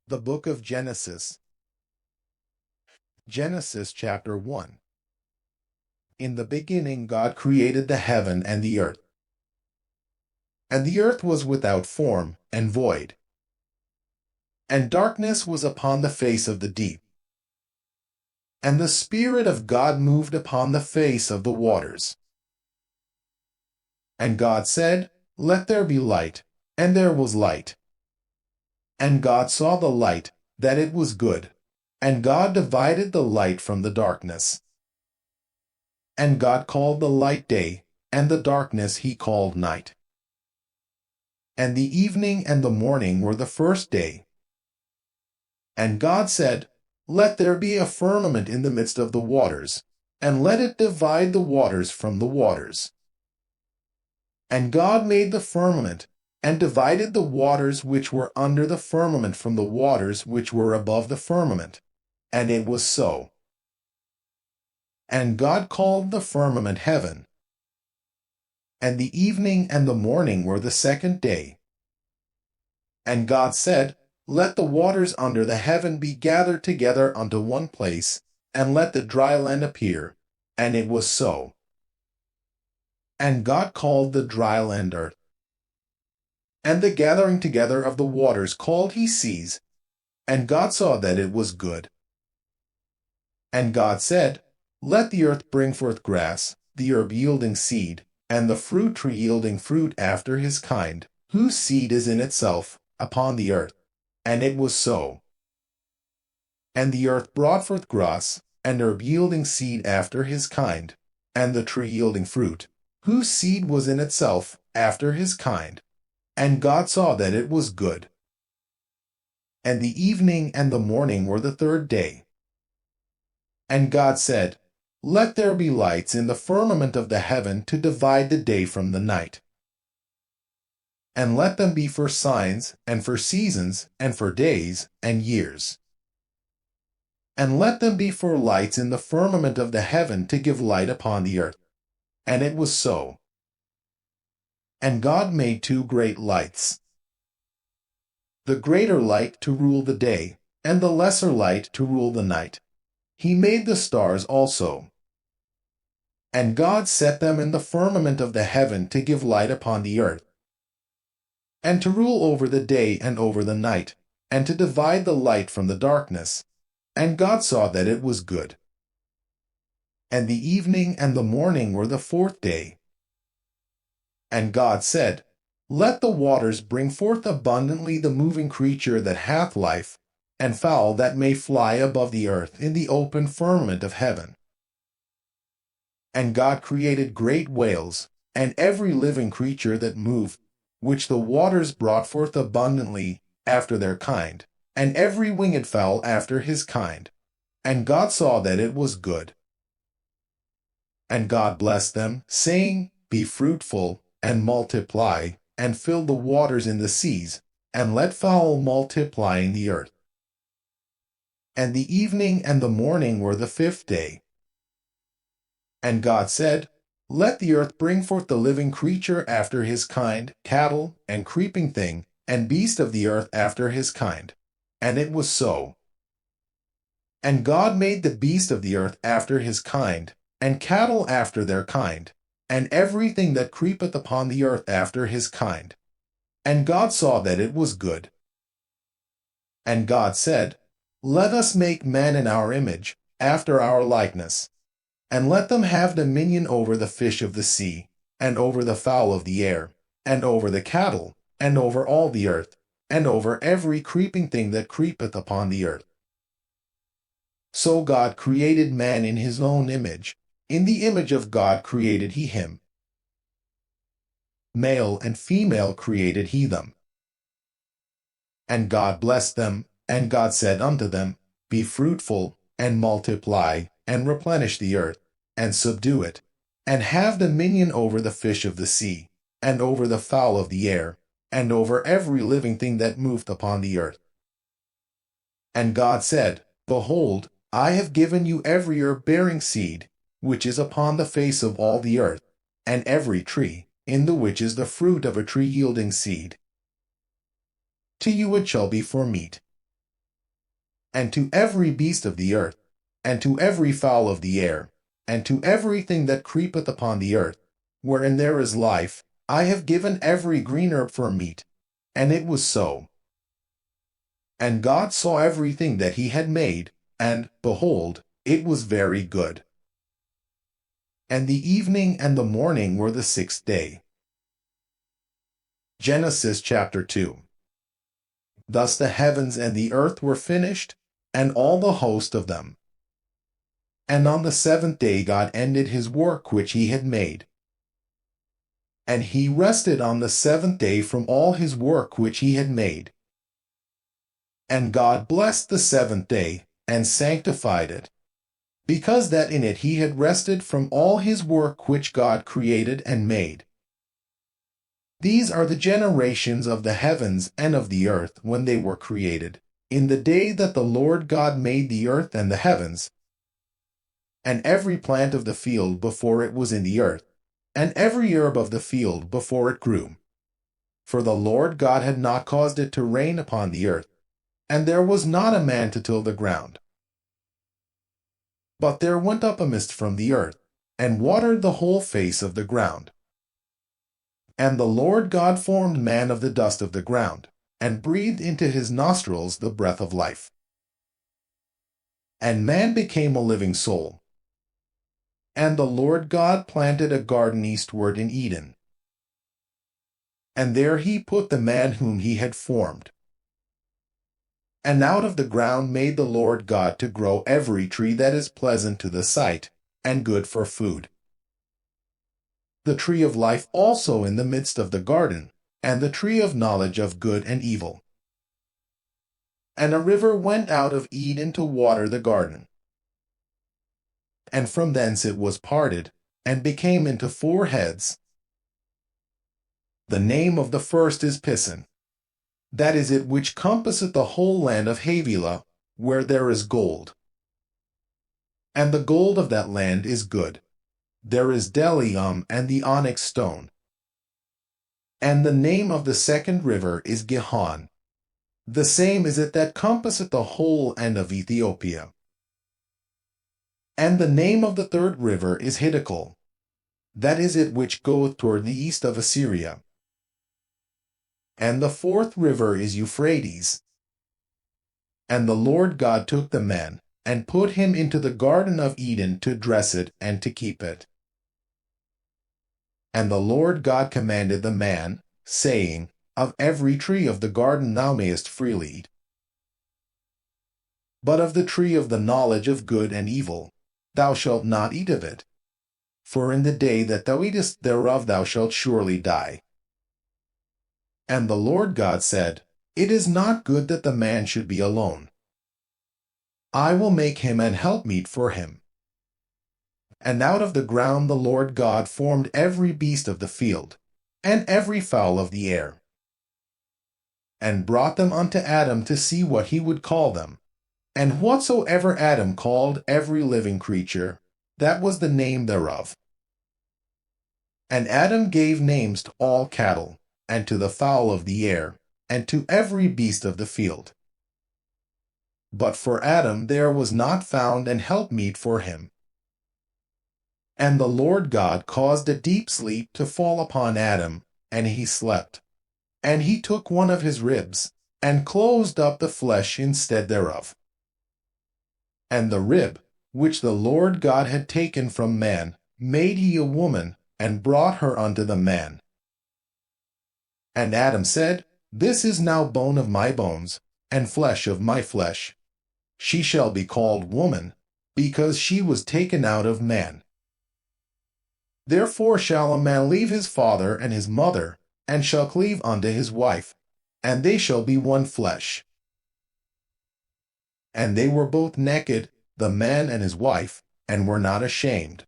The Book of Genesis. Genesis chapter 1. In the beginning God created the heaven and the earth. And the earth was without form and void. And darkness was upon the face of the deep. And the Spirit of God moved upon the face of the waters. And God said, "Let there be light," and there was light. And God saw the light, that it was good. And God divided the light from the darkness. And God called the light day, and the darkness he called night. And the evening and the morning were the first day. And God said, "Let there be a firmament in the midst of the waters, and let it divide the waters from the waters." And God made the firmament, and divided the waters which were under the firmament from the waters which were above the firmament. And it was so. And God called the firmament heaven. And the evening and the morning were the second day. And God said, "Let the waters under the heaven be gathered together unto one place, and let the dry land appear." And it was so. And God called the dry land earth. And the gathering together of the waters called he seas. And God saw that it was good. And God said, "Let the earth bring forth grass, the herb yielding seed, and the fruit tree yielding fruit after his kind, whose seed is in itself, upon the earth." And it was so. And the earth brought forth grass, and herb yielding seed after his kind, and the tree yielding fruit, whose seed was in itself, after his kind. And God saw that it was good. And the evening and the morning were the third day. And God said, "Let there be lights in the firmament of the heaven to divide the day from the night. And let them be for signs, and for seasons, and for days, and years. And let them be for lights in the firmament of the heaven to give light upon the earth." And it was so. And God made two great lights, the greater light to rule the day, and the lesser light to rule the night. He made the stars also. And God set them in the firmament of the heaven to give light upon the earth, and to rule over the day and over the night, and to divide the light from the darkness. And God saw that it was good. And the evening and the morning were the fourth day. And God said, "Let the waters bring forth abundantly the moving creature that hath life, and fowl that may fly above the earth in the open firmament of heaven." And God created great whales, and every living creature that moved, which the waters brought forth abundantly after their kind, and every winged fowl after his kind. And God saw that it was good. And God blessed them, saying, "Be fruitful, and multiply, and fill the waters in the seas, and let fowl multiply in the earth." And the evening and the morning were the fifth day. And God said, "Let the earth bring forth the living creature after his kind, cattle, and creeping thing, and beast of the earth after his kind." And it was so. And God made the beast of the earth after his kind, and cattle after their kind, and everything that creepeth upon the earth after his kind. And God saw that it was good. And God said, "Let us make man in our image, after our likeness, and let them have dominion over the fish of the sea, and over the fowl of the air, and over the cattle, and over all the earth, and over every creeping thing that creepeth upon the earth." So God created man in his own image. In the image of God created he him. Male and female created he them. And God blessed them, and God said unto them, "Be fruitful, and multiply, and replenish the earth, and subdue it, and have dominion over the fish of the sea, and over the fowl of the air, and over every living thing that moveth upon the earth." And God said, "Behold, I have given you every herb bearing seed, which is upon the face of all the earth, and every tree, in the which is the fruit of a tree yielding seed. To you it shall be for meat. and to every beast of the earth, and to every fowl of the air, and to everything that creepeth upon the earth, wherein there is life, I have given every green herb for meat. And it was so. And God saw everything that he had made, and, behold, it was very good. And the evening and the morning were the sixth day. Genesis chapter 2. Thus the heavens and the earth were finished, and all the host of them. And on the seventh day God ended his work which he had made. And he rested on the seventh day from all his work which he had made. And God blessed the seventh day, and sanctified it, because that in it he had rested from all his work which God created and made. These are the generations of the heavens and of the earth when they were created, in the day that the Lord God made the earth and the heavens, and every plant of the field before it was in the earth, and every herb of the field before it grew. For the Lord God had not caused it to rain upon the earth, and there was not a man to till the ground. But there went up a mist from the earth, and watered the whole face of the ground. And the Lord God formed man of the dust of the ground, and breathed into his nostrils the breath of life. And man became a living soul. And the Lord God planted a garden eastward in Eden. And there he put the man whom he had formed. And out of the ground made the Lord God to grow every tree that is pleasant to the sight, and good for food. The tree of life also in the midst of the garden, and the tree of knowledge of good and evil. And a river went out of Eden to water the garden. And from thence it was parted, and became into four heads. The name of the first is Pison. That is it which compasseth the whole land of Havilah, where there is gold. And the gold of that land is good. There is bdellium and the onyx stone. And the name of the second river is Gihon. The same is it that compasseth the whole end of Ethiopia. And the name of the third river is Hiddekel. That is it which goeth toward the east of Assyria. And the fourth river is Euphrates. And the Lord God took the man, and put him into the garden of Eden to dress it and to keep it. And the Lord God commanded the man, saying, Of every tree of the garden thou mayest freely eat. But of the tree of the knowledge of good and evil thou shalt not eat of it. For in the day that thou eatest thereof thou shalt surely die. And the Lord God said, It is not good that the man should be alone. I will make him an helpmeet for him. And out of the ground the Lord God formed every beast of the field, and every fowl of the air, and brought them unto Adam to see what he would call them. And whatsoever Adam called every living creature, that was the name thereof. And Adam gave names to all cattle, and to the fowl of the air, and to every beast of the field. But for Adam there was not found an helpmeet for him. And the Lord God caused a deep sleep to fall upon Adam, and he slept. And he took one of his ribs, and closed up the flesh instead thereof. And the rib, which the Lord God had taken from man, made he a woman, and brought her unto the man. And Adam said, This is now bone of my bones, and flesh of my flesh. She shall be called woman, because she was taken out of man. Therefore shall a man leave his father and his mother, and shall cleave unto his wife, and they shall be one flesh. And they were both naked, the man and his wife, and were not ashamed.